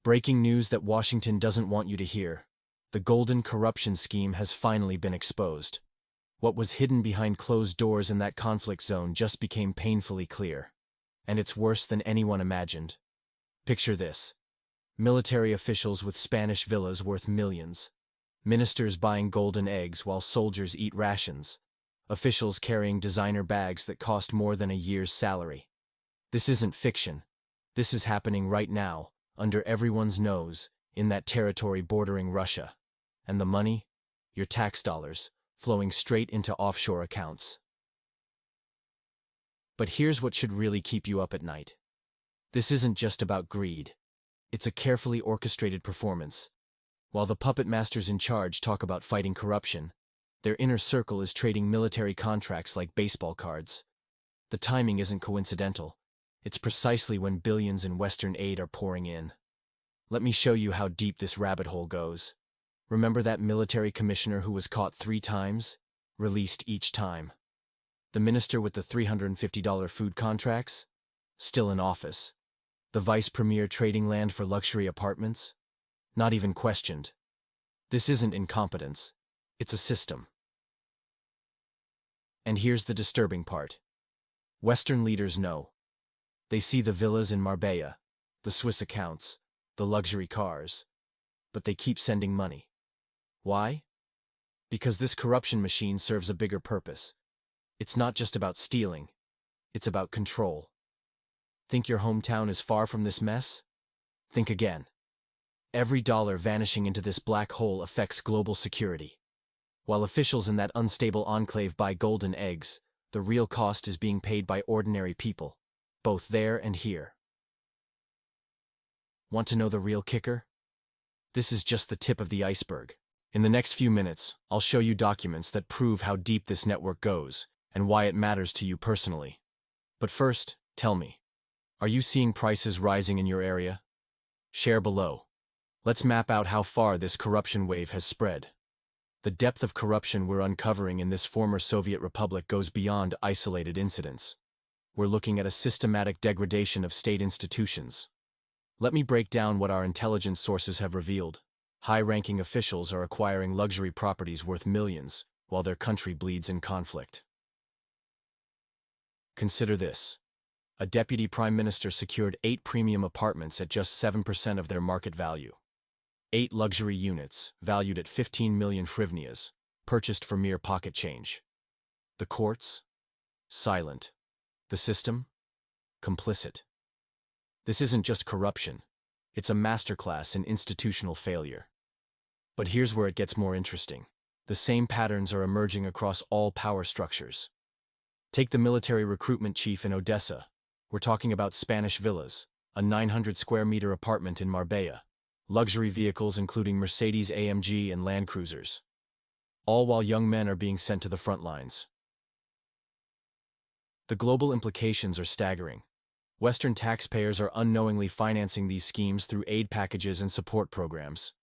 Breaking news that Washington doesn't want you to hear. The golden corruption scheme has finally been exposed. What was hidden behind closed doors in that conflict zone just became painfully clear. And it's worse than anyone imagined. Picture this. Military officials with Spanish villas worth millions. Ministers buying golden eggs while soldiers eat rations. Officials carrying designer bags that cost more than a year's salary. This isn't fiction. This is happening right now, under everyone's nose, in that territory bordering Russia. And the money? Your tax dollars, flowing straight into offshore accounts. But here's what should really keep you up at night. This isn't just about greed. It's a carefully orchestrated performance. While the puppet masters in charge talk about fighting corruption, their inner circle is trading military contracts like baseball cards. The timing isn't coincidental. It's precisely when billions in Western aid are pouring in. Let me show you how deep this rabbit hole goes. Remember that military commissioner who was caught 3 times? Released each time. The minister with the $350 food contracts? Still in office. The vice premier trading land for luxury apartments? Not even questioned. This isn't incompetence. It's a system. And here's the disturbing part. Western leaders know. They see the villas in Marbella, the Swiss accounts, the luxury cars. But they keep sending money. Why? Because this corruption machine serves a bigger purpose. It's not just about stealing. It's about control. Think your hometown is far from this mess? Think again. Every dollar vanishing into this black hole affects global security. While officials in that unstable enclave buy golden eggs, the real cost is being paid by ordinary people, both there and here. Want to know the real kicker? This is just the tip of the iceberg. In the next few minutes, I'll show you documents that prove how deep this network goes and why it matters to you personally. But first, tell me, are you seeing prices rising in your area? Share below. Let's map out how far this corruption wave has spread. The depth of corruption we're uncovering in this former Soviet republic goes beyond isolated incidents. We're looking at a systematic degradation of state institutions. Let me break down what our intelligence sources have revealed. High-ranking officials are acquiring luxury properties worth millions, while their country bleeds in conflict. Consider this. A deputy prime minister secured 8 premium apartments at just 7% of their market value. 8 luxury units, valued at 15 million hryvnias, purchased for mere pocket change. The courts? Silent. The system? Complicit. This isn't just corruption. It's a masterclass in institutional failure. But here's where it gets more interesting. The same patterns are emerging across all power structures. Take the military recruitment chief in Odessa. We're talking about Spanish villas, a 900-square-meter apartment in Marbella, luxury vehicles including Mercedes-AMG and Land Cruisers. All while young men are being sent to the front lines. The global implications are staggering. Western taxpayers are unknowingly financing these schemes through aid packages and support programs.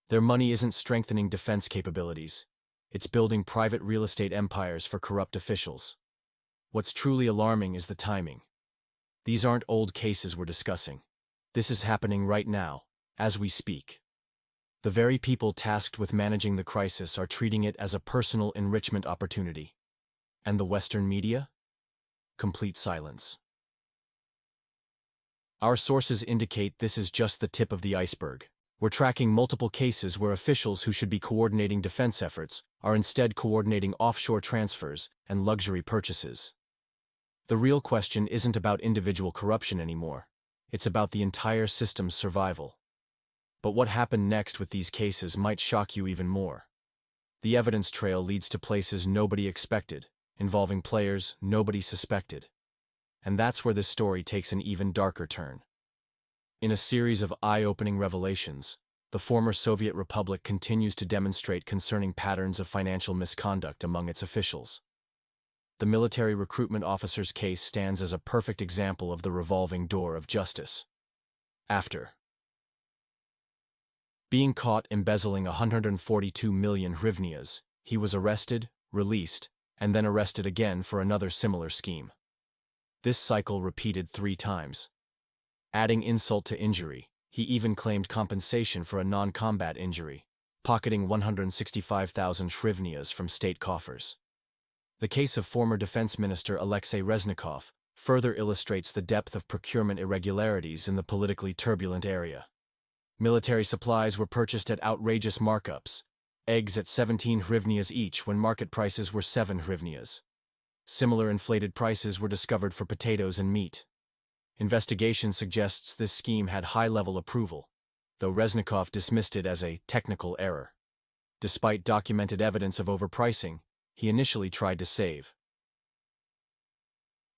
Their money isn't strengthening defense capabilities. It's building private real estate empires for corrupt officials. What's truly alarming is the timing. These aren't old cases we're discussing. This is happening right now, as we speak. The very people tasked with managing the crisis are treating it as a personal enrichment opportunity. And the Western media? Complete silence. Our sources indicate this is just the tip of the iceberg. We're tracking multiple cases where officials who should be coordinating defense efforts are instead coordinating offshore transfers and luxury purchases. The real question isn't about individual corruption anymore. It's about the entire system's survival. But what happened next with these cases might shock you even more. The evidence trail leads to places nobody expected, involving players nobody suspected. And that's where this story takes an even darker turn. In a series of eye-opening revelations, the former Soviet Republic continues to demonstrate concerning patterns of financial misconduct among its officials. The military recruitment officer's case stands as a perfect example of the revolving door of justice. After being caught embezzling 142 million hryvnias, he was arrested, released, and then arrested again for another similar scheme. This cycle repeated 3 times. Adding insult to injury, He even claimed compensation for a non-combat injury, pocketing 165,000 hryvnias from state coffers. The case of former Defense Minister Alexei Reznikov further illustrates the depth of procurement irregularities in the politically turbulent area. Military supplies were purchased at outrageous markups, eggs at 17 hryvnias each when market prices were 7 hryvnias. Similar inflated prices were discovered for potatoes and meat. Investigation suggests this scheme had high-level approval, though Reznikov dismissed it as a technical error. Despite documented evidence of overpricing, he initially tried to save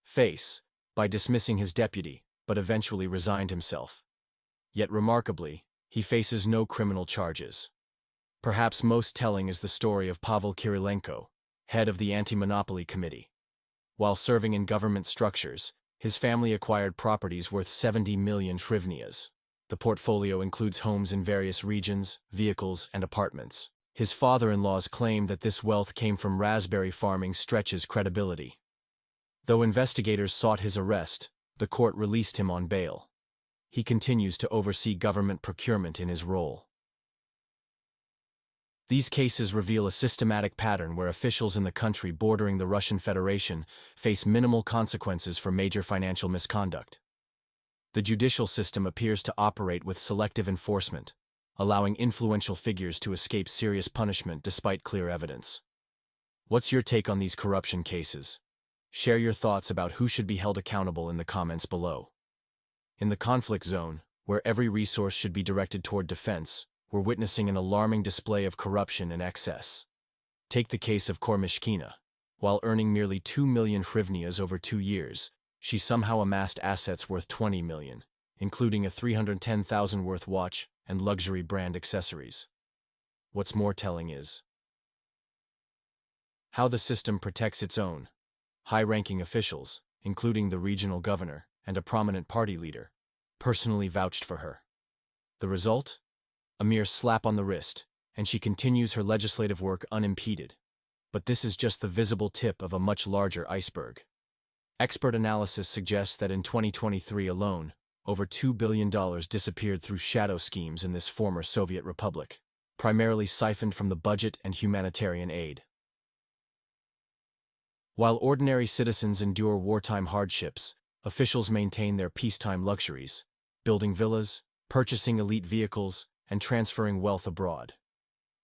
face by dismissing his deputy, but eventually resigned himself. Yet remarkably, he faces no criminal charges. Perhaps most telling is the story of Pavel Kirilenko, head of the Anti-Monopoly Committee. While serving in government structures, his family acquired properties worth 70 million hryvnias. The portfolio includes homes in various regions, vehicles, and apartments. His father-in-law's claim that this wealth came from raspberry farming stretches credibility. Though investigators sought his arrest, the court released him on bail. He continues to oversee government procurement in his role. These cases reveal a systematic pattern where officials in the country bordering the Russian Federation face minimal consequences for major financial misconduct. The judicial system appears to operate with selective enforcement, allowing influential figures to escape serious punishment despite clear evidence. What's your take on these corruption cases? Share your thoughts about who should be held accountable in the comments below. In the conflict zone, where every resource should be directed toward defense, we're witnessing an alarming display of corruption and excess. Take the case of Kormishkina. While earning merely 2 million hryvnias over 2 years, she somehow amassed assets worth 20 million, including a 310,000 worth watch and luxury brand accessories. What's more telling is how the system protects its own. High-ranking officials, including the regional governor and a prominent party leader, personally vouched for her. The result? A mere slap on the wrist, and she continues her legislative work unimpeded. But this is just the visible tip of a much larger iceberg. Expert analysis suggests that in 2023 alone, over $2 billion disappeared through shadow schemes in this former Soviet republic, primarily siphoned from the budget and humanitarian aid. While ordinary citizens endure wartime hardships, officials maintain their peacetime luxuries, building villas, purchasing elite vehicles, and transferring wealth abroad.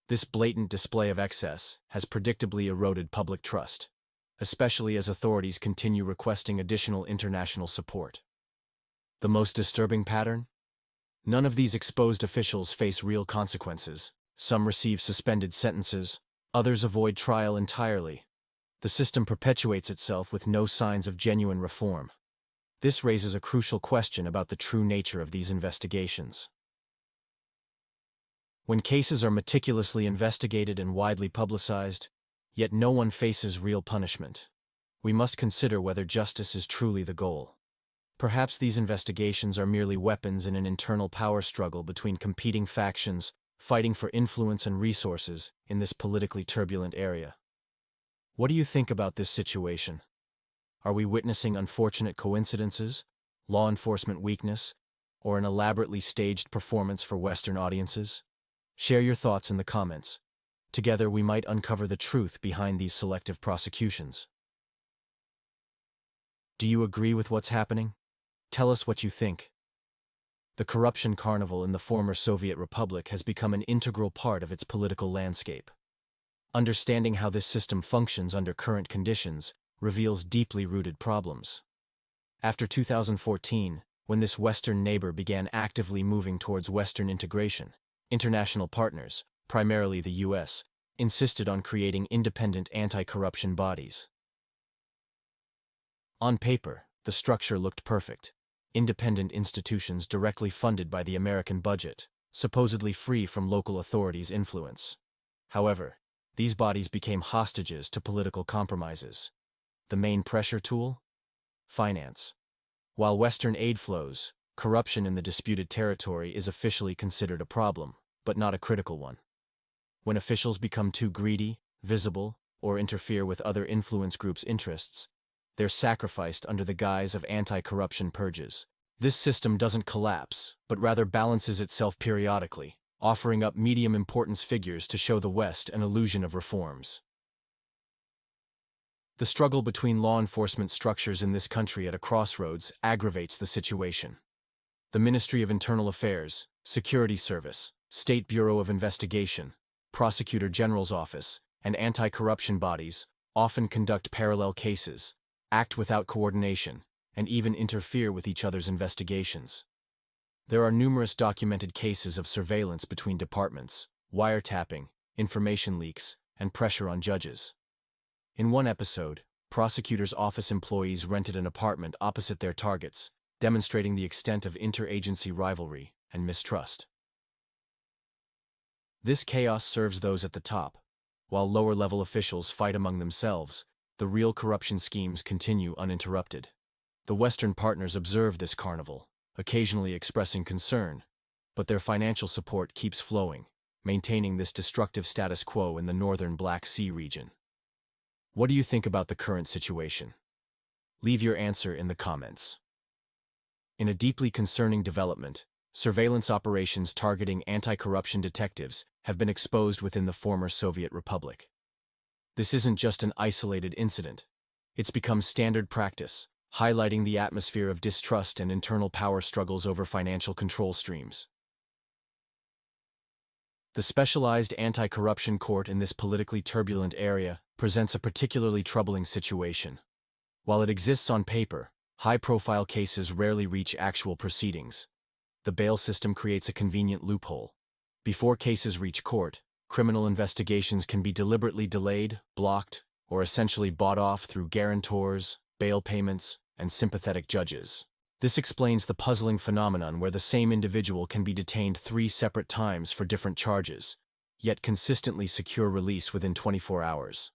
This blatant display of excess has predictably eroded public trust, especially as authorities continue requesting additional international support. The most disturbing pattern? None of these exposed officials face real consequences. Some receive suspended sentences, others avoid trial entirely. The system perpetuates itself with no signs of genuine reform. This raises a crucial question about the true nature of these investigations. When cases are meticulously investigated and widely publicized, yet no one faces real punishment, we must consider whether justice is truly the goal. Perhaps these investigations are merely weapons in an internal power struggle between competing factions, fighting for influence and resources in this politically turbulent area. What do you think about this situation? Are we witnessing unfortunate coincidences, law enforcement weakness, or an elaborately staged performance for Western audiences? Share your thoughts in the comments. Together we might uncover the truth behind these selective prosecutions. Do you agree with what's happening? Tell us what you think. The corruption carnival in the former Soviet Republic has become an integral part of its political landscape. Understanding how this system functions under current conditions reveals deeply rooted problems. After 2014, when this Western neighbor began actively moving towards Western integration, international partners, primarily the U.S., insisted on creating independent anti-corruption bodies. On paper, the structure looked perfect. Independent institutions directly funded by the American budget, supposedly free from local authorities' influence. However, these bodies became hostages to political compromises. The main pressure tool? Finance. While Western aid flows, corruption in the disputed territory is officially considered a problem, but not a critical one. When officials become too greedy, visible, or interfere with other influence groups' interests, they're sacrificed under the guise of anti-corruption purges, This system doesn't collapse, but rather balances itself periodically, offering up medium importance figures to show the West an illusion of reforms. The struggle between law enforcement structures in this country at a crossroads aggravates the situation. The Ministry of Internal Affairs, Security Service, State Bureau of Investigation, Prosecutor General's Office, and anti-corruption bodies often conduct parallel cases, act without coordination, and even interfere with each other's investigations. There are numerous documented cases of surveillance between departments, wiretapping, information leaks, and pressure on judges. In one episode, prosecutor's office employees rented an apartment opposite their targets, demonstrating the extent of interagency rivalry and mistrust. This chaos serves those at the top. While lower-level officials fight among themselves, the real corruption schemes continue uninterrupted. The Western partners observe this carnival, occasionally expressing concern, but their financial support keeps flowing, maintaining this destructive status quo in the northern Black Sea region. What do you think about the current situation? Leave your answer in the comments. In a deeply concerning development, surveillance operations targeting anti-corruption detectives have been exposed within the former Soviet Republic. This isn't just an isolated incident. It's become standard practice, highlighting the atmosphere of distrust and internal power struggles over financial control streams. The specialized anti-corruption court in this politically turbulent area presents a particularly troubling situation. While it exists on paper, high-profile cases rarely reach actual proceedings. The bail system creates a convenient loophole. Before cases reach court, criminal investigations can be deliberately delayed, blocked, or essentially bought off through guarantors, bail payments, and sympathetic judges. This explains the puzzling phenomenon where the same individual can be detained 3 separate times for different charges, yet consistently secure release within 24 hours.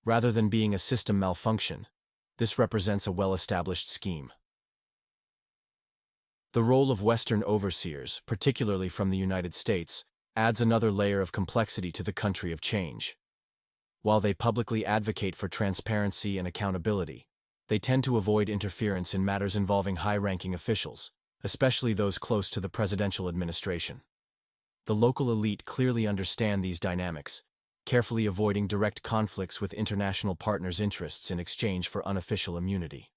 Rather than being a system malfunction, this represents a well-established scheme. The role of Western overseers, particularly from the United States, adds another layer of complexity to the country of change. While they publicly advocate for transparency and accountability, they tend to avoid interference in matters involving high-ranking officials, especially those close to the presidential administration. The local elite clearly understand these dynamics, carefully avoiding direct conflicts with international partners' interests in exchange for unofficial immunity.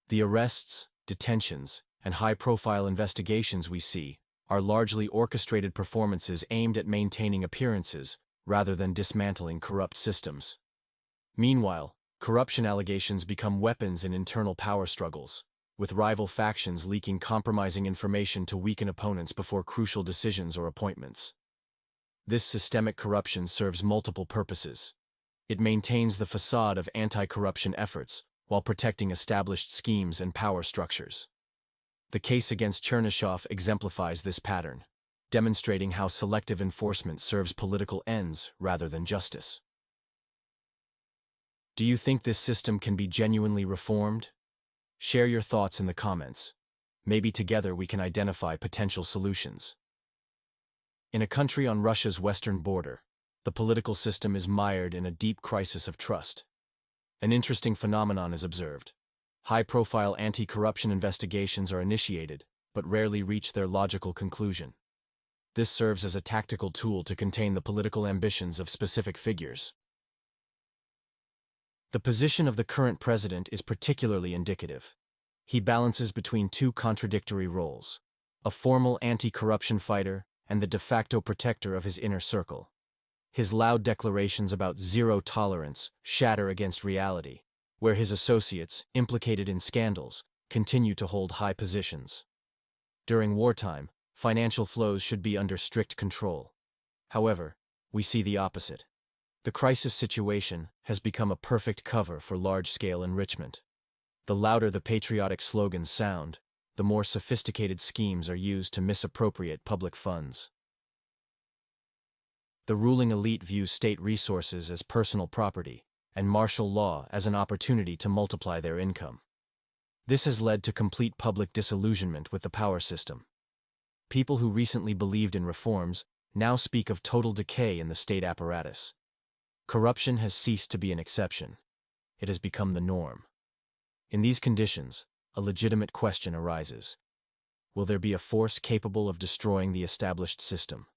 The arrests, detentions, and high-profile investigations we see are largely orchestrated performances aimed at maintaining appearances rather than dismantling corrupt systems. Meanwhile, corruption allegations become weapons in internal power struggles, with rival factions leaking compromising information to weaken opponents before crucial decisions or appointments. This systemic corruption serves multiple purposes. It maintains the facade of anti-corruption efforts while protecting established schemes and power structures. The case against Chernyshov exemplifies this pattern, demonstrating how selective enforcement serves political ends rather than justice. Do you think this system can be genuinely reformed? Share your thoughts in the comments. Maybe together we can identify potential solutions. In a country on Russia's western border, the political system is mired in a deep crisis of trust. An interesting phenomenon is observed. High-profile anti-corruption investigations are initiated, but rarely reach their logical conclusion. This serves as a tactical tool to contain the political ambitions of specific figures. The position of the current president is particularly indicative. He balances between 2 contradictory roles: a formal anti-corruption fighter and the de facto protector of his inner circle. His loud declarations about zero tolerance shatter against reality, where his associates, implicated in scandals, continue to hold high positions. During wartime, financial flows should be under strict control. However, we see the opposite. The crisis situation has become a perfect cover for large-scale enrichment. The louder the patriotic slogans sound, the more sophisticated schemes are used to misappropriate public funds. The ruling elite views state resources as personal property, and martial law as an opportunity to multiply their income. This has led to complete public disillusionment with the power system. People who recently believed in reforms now speak of total decay in the state apparatus. Corruption has ceased to be an exception. It has become the norm. In these conditions, a legitimate question arises. Will there be a force capable of destroying the established system?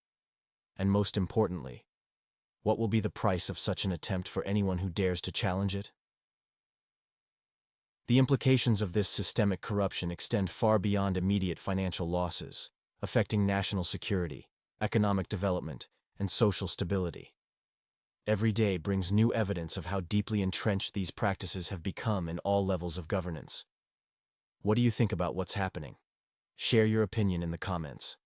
And most importantly, what will be the price of such an attempt for anyone who dares to challenge it? The implications of this systemic corruption extend far beyond immediate financial losses, affecting national security, economic development, and social stability. Every day brings new evidence of how deeply entrenched these practices have become in all levels of governance. What do you think about what's happening? Share your opinion in the comments.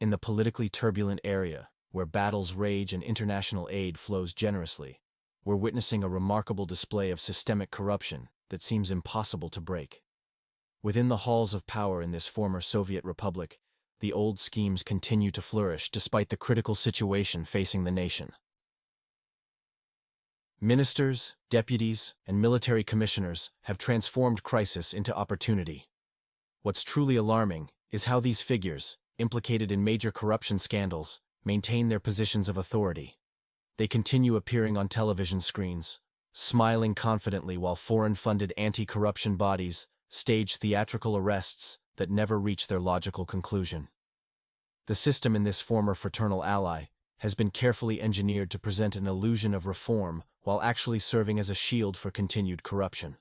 In the politically turbulent area, where battles rage and international aid flows generously, we're witnessing a remarkable display of systemic corruption that seems impossible to break. Within the halls of power in this former Soviet republic, the old schemes continue to flourish despite the critical situation facing the nation. Ministers, deputies, and military commissioners have transformed crisis into opportunity. What's truly alarming is how these figures, implicated in major corruption scandals, maintain their positions of authority. They continue appearing on television screens, smiling confidently while foreign-funded anti-corruption bodies stage theatrical arrests that never reach their logical conclusion. The system in this former fraternal ally has been carefully engineered to present an illusion of reform while actually serving as a shield for continued corruption.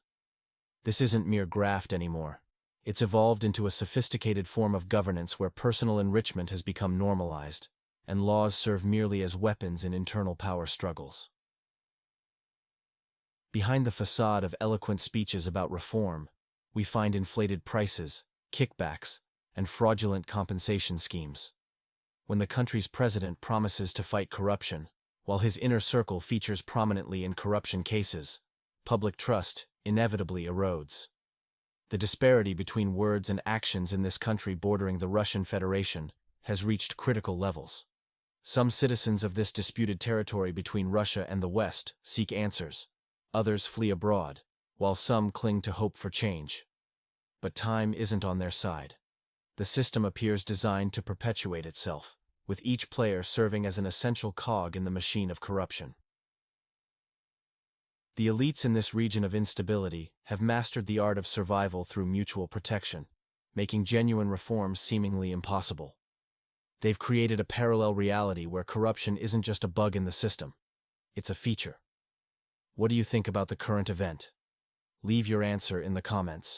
This isn't mere graft anymore. It's evolved into a sophisticated form of governance where personal enrichment has become normalized, and laws serve merely as weapons in internal power struggles. Behind the facade of eloquent speeches about reform, we find inflated prices, kickbacks, and fraudulent compensation schemes. When the country's president promises to fight corruption, while his inner circle features prominently in corruption cases, public trust inevitably erodes. The disparity between words and actions in this country bordering the Russian Federation has reached critical levels. Some citizens of this disputed territory between Russia and the West seek answers. Others flee abroad, while some cling to hope for change. But time isn't on their side. The system appears designed to perpetuate itself, with each player serving as an essential cog in the machine of corruption. The elites in this region of instability have mastered the art of survival through mutual protection, making genuine reforms seemingly impossible. They've created a parallel reality where corruption isn't just a bug in the system, it's a feature. What do you think about the current event? Leave your answer in the comments.